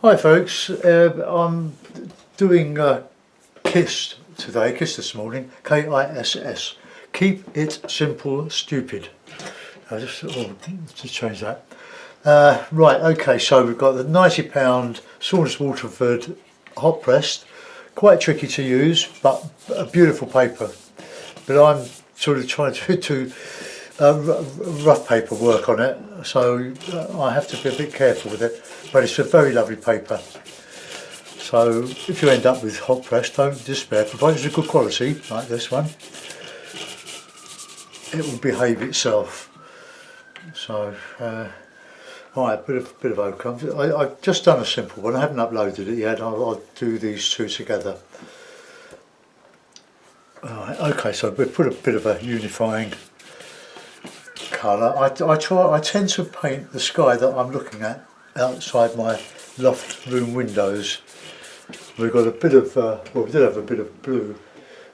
Hi folks, I'm doing KISS today, KISS this morning, K-I-S-S. Keep it simple, stupid. I just change that. Right, okay, so we've got the £90 Saunders Waterford hot pressed, quite tricky to use, but a beautiful paper. But I'm sort of trying to do rough paper work on it, so I have to be a bit careful with it, but it's a very lovely paper. So if you end up with hot press, don't despair, provided it's a good quality like this one, it will behave itself. So right, bit of outcome. I've just done a simple one, I haven't uploaded it yet. I'll do these two together. Alright, okay, so we put a bit of a unifying colour. I tend to paint the sky that I'm looking at outside my loft room windows. We've got a bit of well, we did have a bit of blue.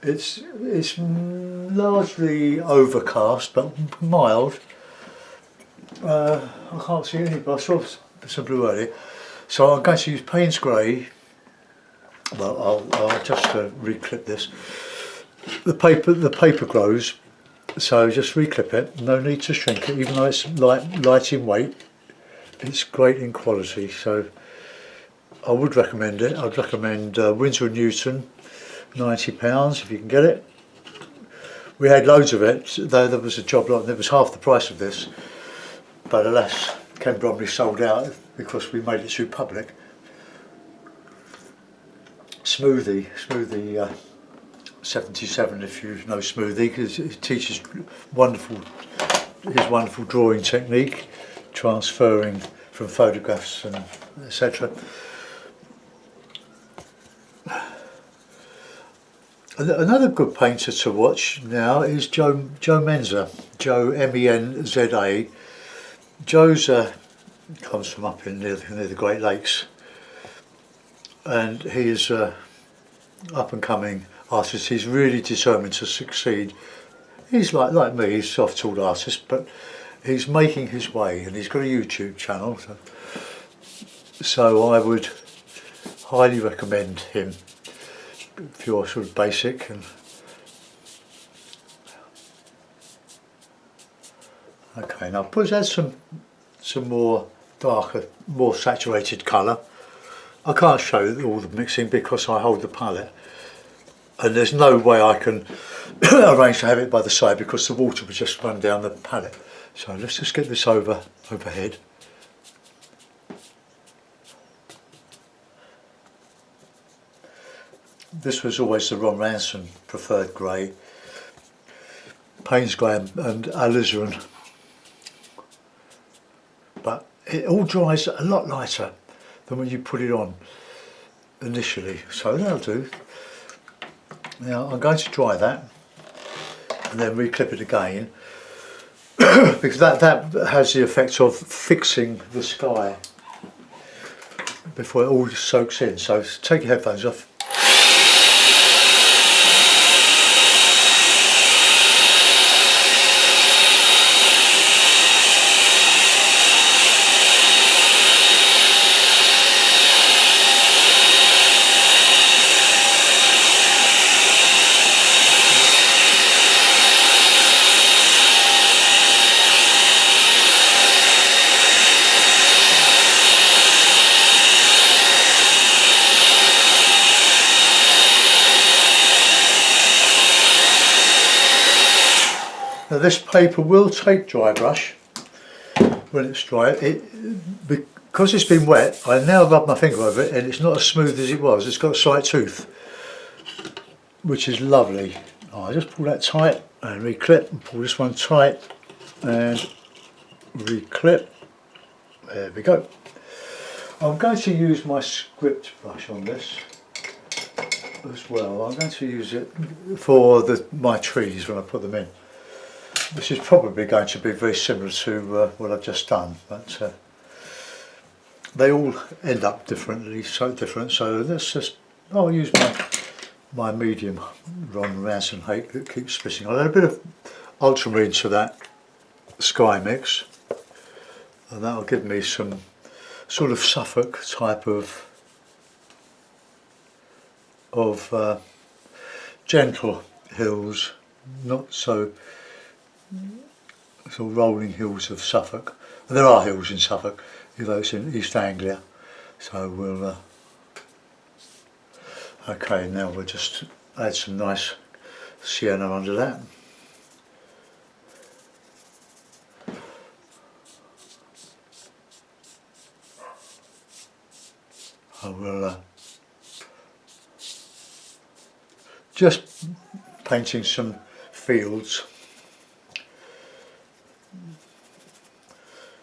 It's largely overcast but mild. I can't see any, but I saw some blue earlier. So I'm going to use Payne's grey. Well, I'll just reclip this. The paper grows. So just reclip it, no need to shrink it, even though it's light in weight, it's great in quality. So I would recommend it. I'd recommend Winsor & Newton, £90 if you can get it. We had loads of it, though there was a job lot and it was half the price of this, but alas, Ken Bromley sold out because we made it too public. Smoothie 77, if you know Smoothie, because he teaches his wonderful drawing technique, transferring from photographs and etc. Another good painter to watch now is Joe Menza, Joe M-E-N-Z-A. Joe's comes from up in near the Great Lakes, and he is up and coming artist. He's really determined to succeed. He's like me, he's a self-taught artist, but he's making his way, and he's got a YouTube channel, so I would highly recommend him if you're sort of basic. And okay, now add some more darker, more saturated colour. I can't show all the mixing because I hold the palette, and there's no way I can arrange to have it by the side because the water would just run down the palette. So let's just get this overhead. This was always the Ron Ransom preferred grey, Payne's grey and alizarin, but it all dries a lot lighter than when you put it on initially, so that'll do. Now I'm going to dry that and then reclip it again because that has the effect of fixing the sky before it all soaks in. So take your headphones off. Now this paper will take dry brush when it's dry. Because it's been wet, I now rub my finger over it and it's not as smooth as it was. It's got a slight tooth, which is lovely. I just pull that tight and reclip, and pull this one tight and reclip. There we go. I'm going to use my script brush on this as well. I'm going to use it for my trees when I put them in. This is probably going to be very similar to what I've just done, but they all end up differently, so different. So let's just, I'll use my medium Ron Ransom hake that keeps splitting. I'll add a bit of ultramarine to that sky mix, and that'll give me some sort of Suffolk type of gentle hills, not so sort of rolling hills of Suffolk. And there are hills in Suffolk, although it's in East Anglia. So we'll okay, now we'll just add some nice sienna under that. I will just painting some fields.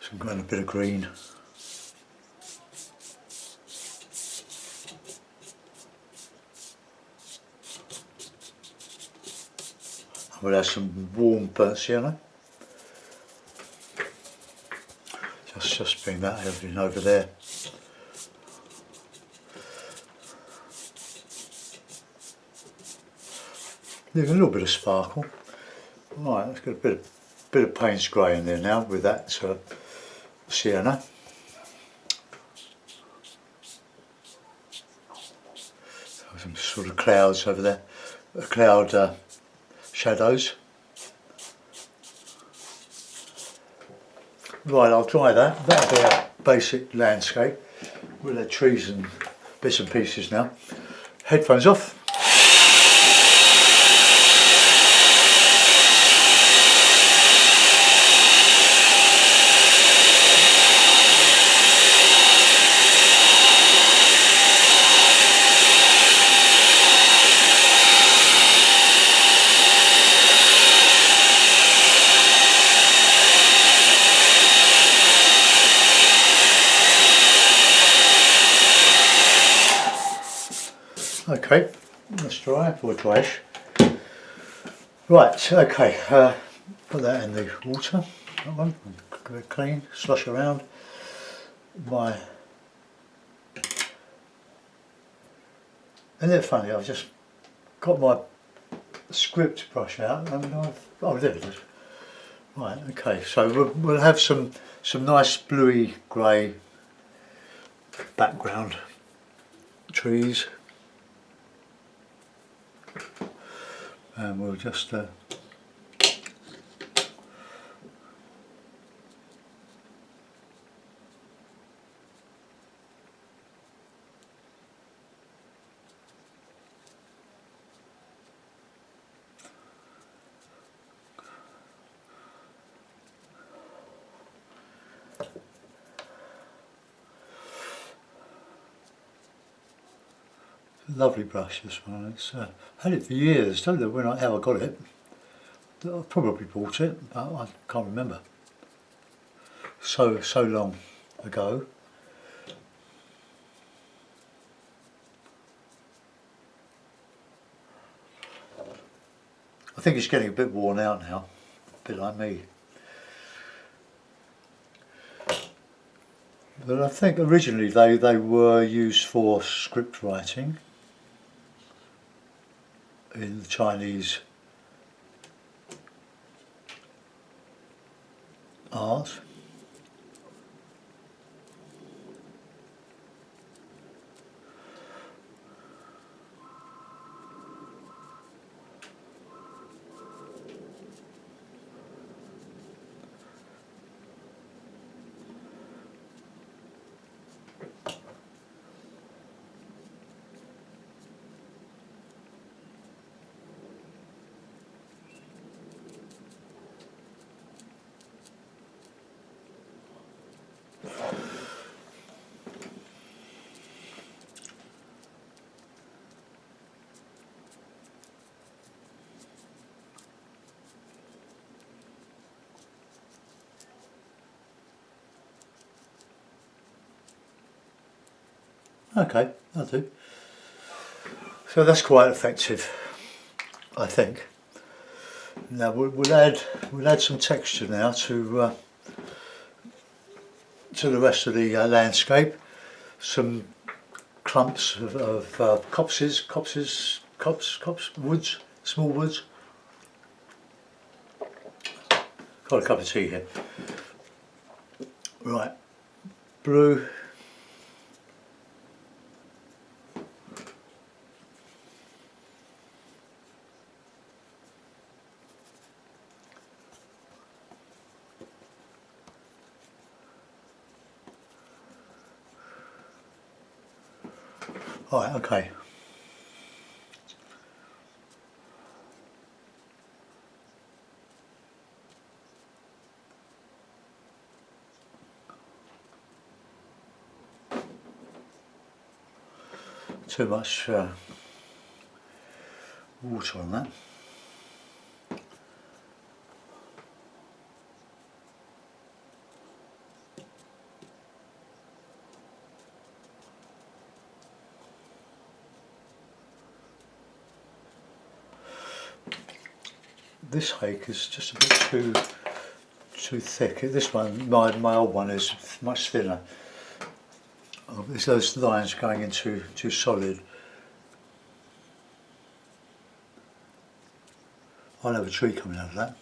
So I'm going a bit of green. We'll have some warm burnt sienna. Just bring that everything over there. Leave a little bit of sparkle. Right, let's get a bit of Payne's grey in there now with that sienna. Some sort of clouds over there, cloud shadows. Right, I'll try that. That'll be a basic landscape. We'll have trees and bits and pieces now. Headphones off. Okay, let's dry, or dryish. Right, okay, put that in the water, that one, give it clean, slush around. Isn't it funny, I've just got my script brush out and oh there it is. Right, okay, so we'll have some nice bluey grey background, trees. And we'll just lovely brush, this one. It's had it for years. Don't know how I got it. I probably bought it, but I can't remember. So long ago. I think it's getting a bit worn out now, a bit like me. But I think originally they were used for script writing in the Chinese art. Okay, I'll do. So that's quite effective, I think. Now we'll add some texture now to the rest of the landscape. Some clumps of copses, woods, small woods. Got a cup of tea here. Right, blue, Right, okay. Too much water on that. This hake is just a bit too thick. This one, my old one, is much thinner. It's those lines going into too solid. I'll have a tree coming out of that.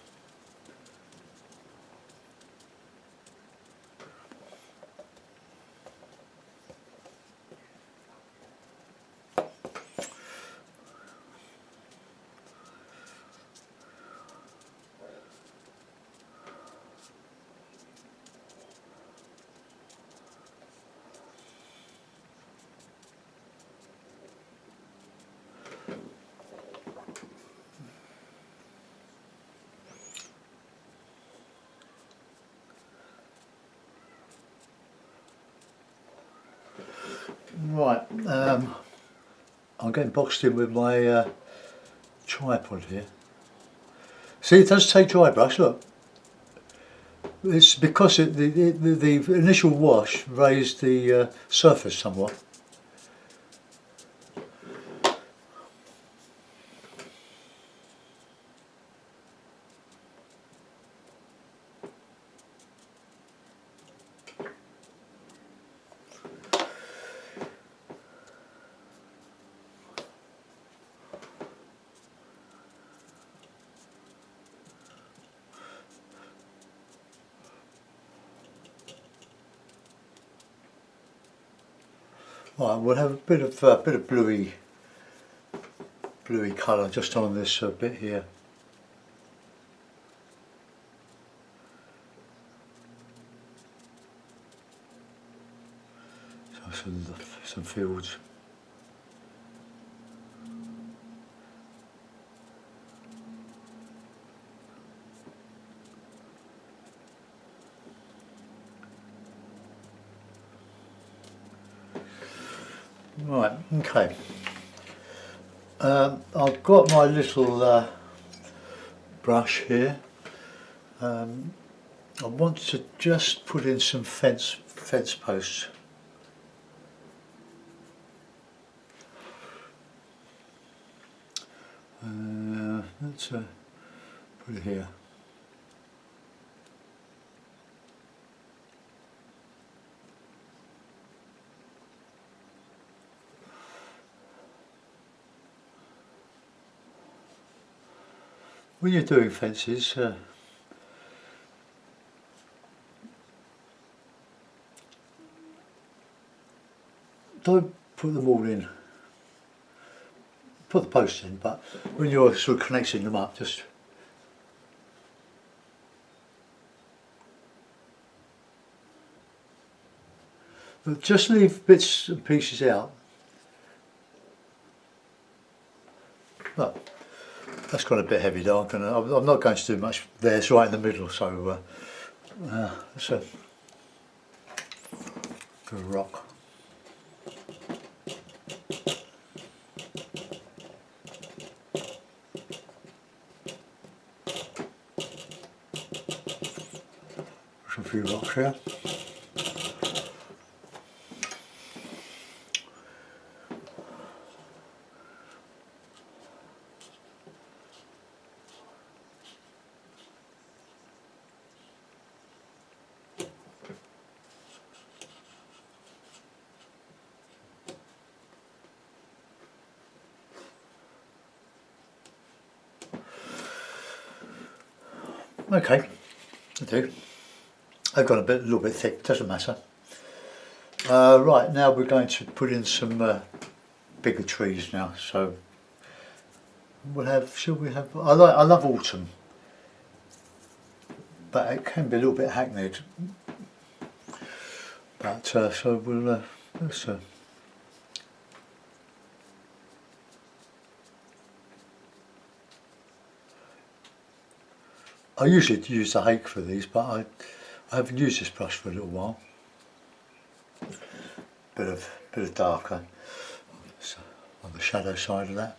Right, I'm getting boxed in with my tripod here. See, it does take dry brush, look. It's because the initial wash raised the surface somewhat. Right, we'll have a bit of bluey colour just on this bit here. So some fields. Right, okay. I've got my little brush here. I want to just put in some fence posts. Let's put it here. When you're doing fences, don't put them all in. Put the posts in, but when you're sort of connecting them up, just leave bits and pieces out. Well, that's got a bit heavy though. I'm not going to do much there. It's right in the middle, so that's a good rock. A few rocks here. Okay, I do. I've got a little bit thick, doesn't matter. Right, now we're going to put in some bigger trees now. So we'll have. Should we have? I love autumn, but it can be a little bit hackneyed. But so we'll let's I usually use the hake for these, but I haven't used this brush for a little while. Bit of darker on the shadow side of that.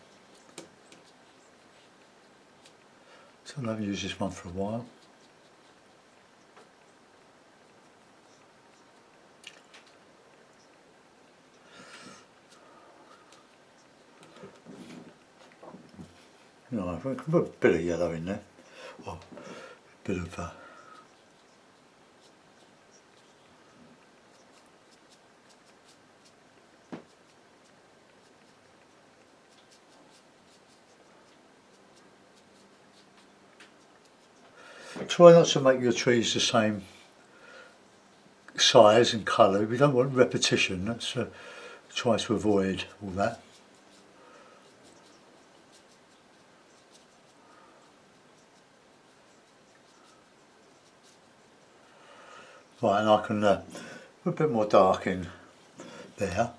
So I haven't used this one for a while. No, I can put a bit of yellow in there, or a bit of try not to make your trees the same size and colour. We don't want repetition. That's try to avoid all that. Right, and I can put a bit more dark in there.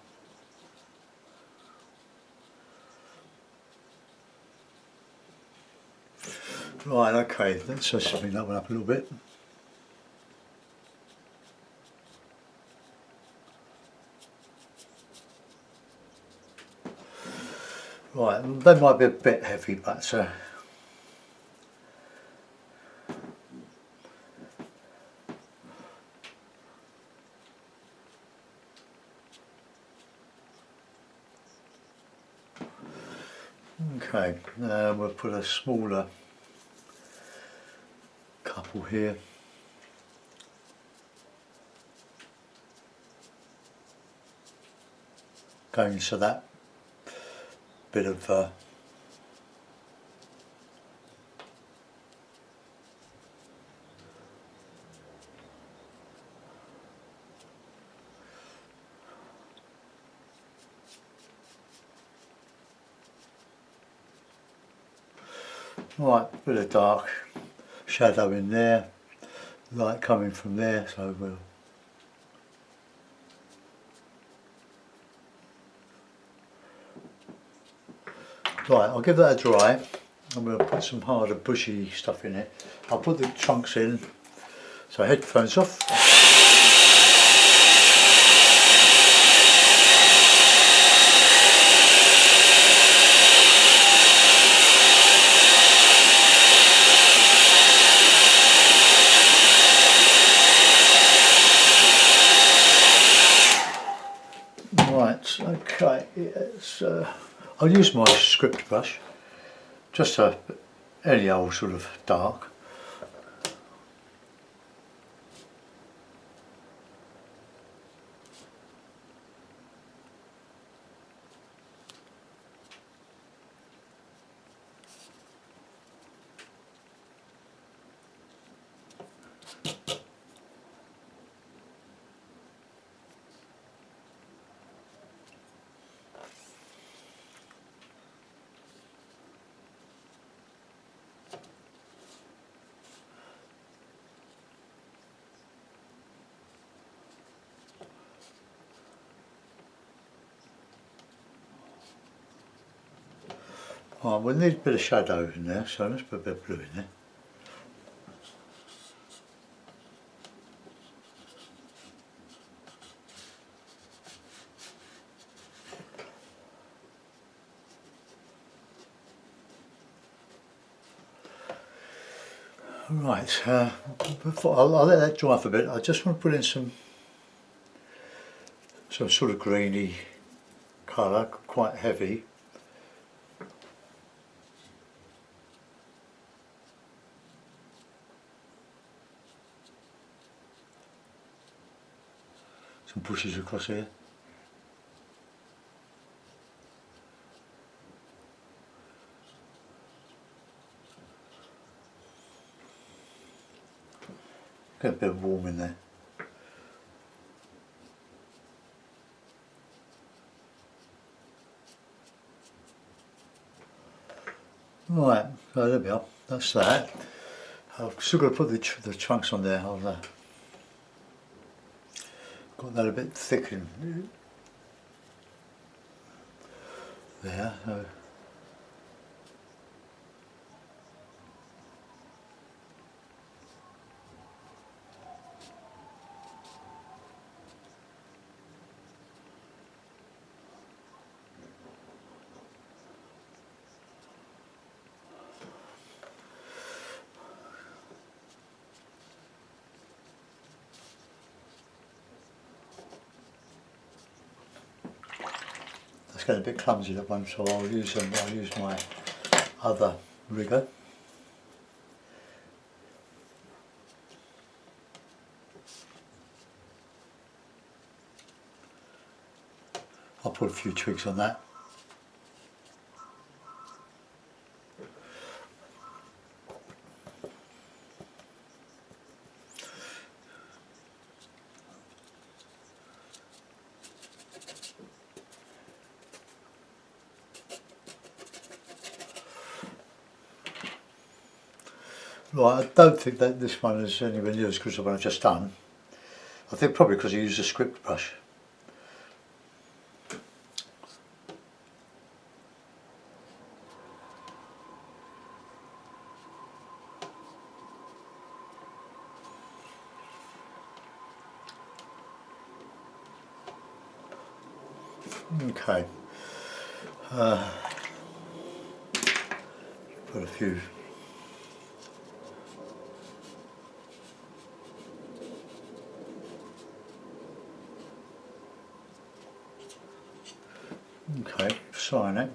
Right, okay, let's just bring that one up a little bit. Right, they might be a bit heavy, but okay, we'll put a smaller couple here. Going into that bit of right, bit of dark shadow in there, light coming from there, so we'll right, I'll give that a dry and we'll put some harder bushy stuff in it. I'll put the trunks in, so headphones off. Right, okay, it's, I'll use my script brush, just any old sort of dark. Right, we'll need a bit of shadow in there, so let's put a bit of blue in there. Right, before I'll let that dry for a bit. I just want to put in some sort of greeny colour, quite heavy. Some bushes across here. Get a bit of warm in there. Right, so there we are, that's that. I've still got to put the trunks on there. I've got that a bit thick in there. So. It's getting a bit clumsy that one, so I'll use my other rigger. I'll put a few twigs on that. Right, I don't think that this one is anywhere near as good as the one I've just done. I think probably because I used a script brush. Okay. Put a few. Okay, sign it.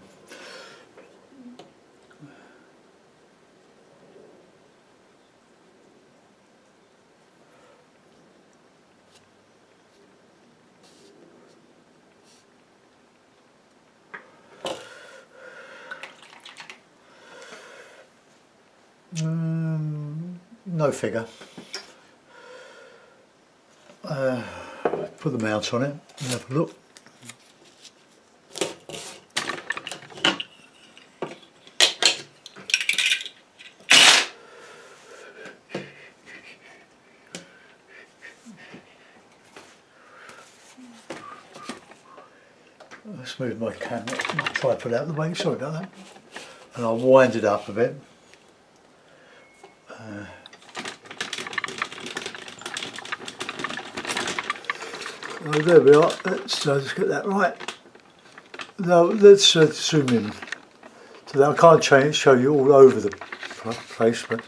No figure. Put the mount on it and have a look. Let's move my camera, my tripod out of the way, sorry about that. And I'll wind it up a bit. Oh, there we are. Let's get that right. Now let's zoom in. So that I can't show you all over the place, but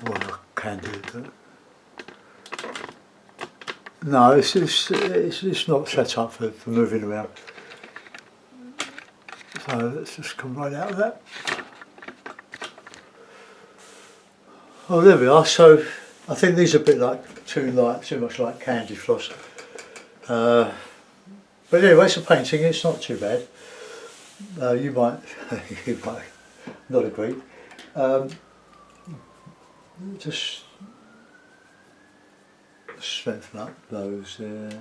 well, I can do. But no, it's not set up for moving around. So let's just come right out of that. Oh, there we are. So I think these are a bit like too much like candy floss. But anyway, it's a painting. It's not too bad. You might not agree. Just strengthen up those there.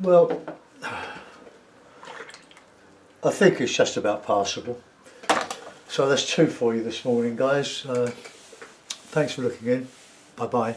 Well, I think it's just about passable. So that's two for you this morning, guys. Thanks for looking in. Bye bye.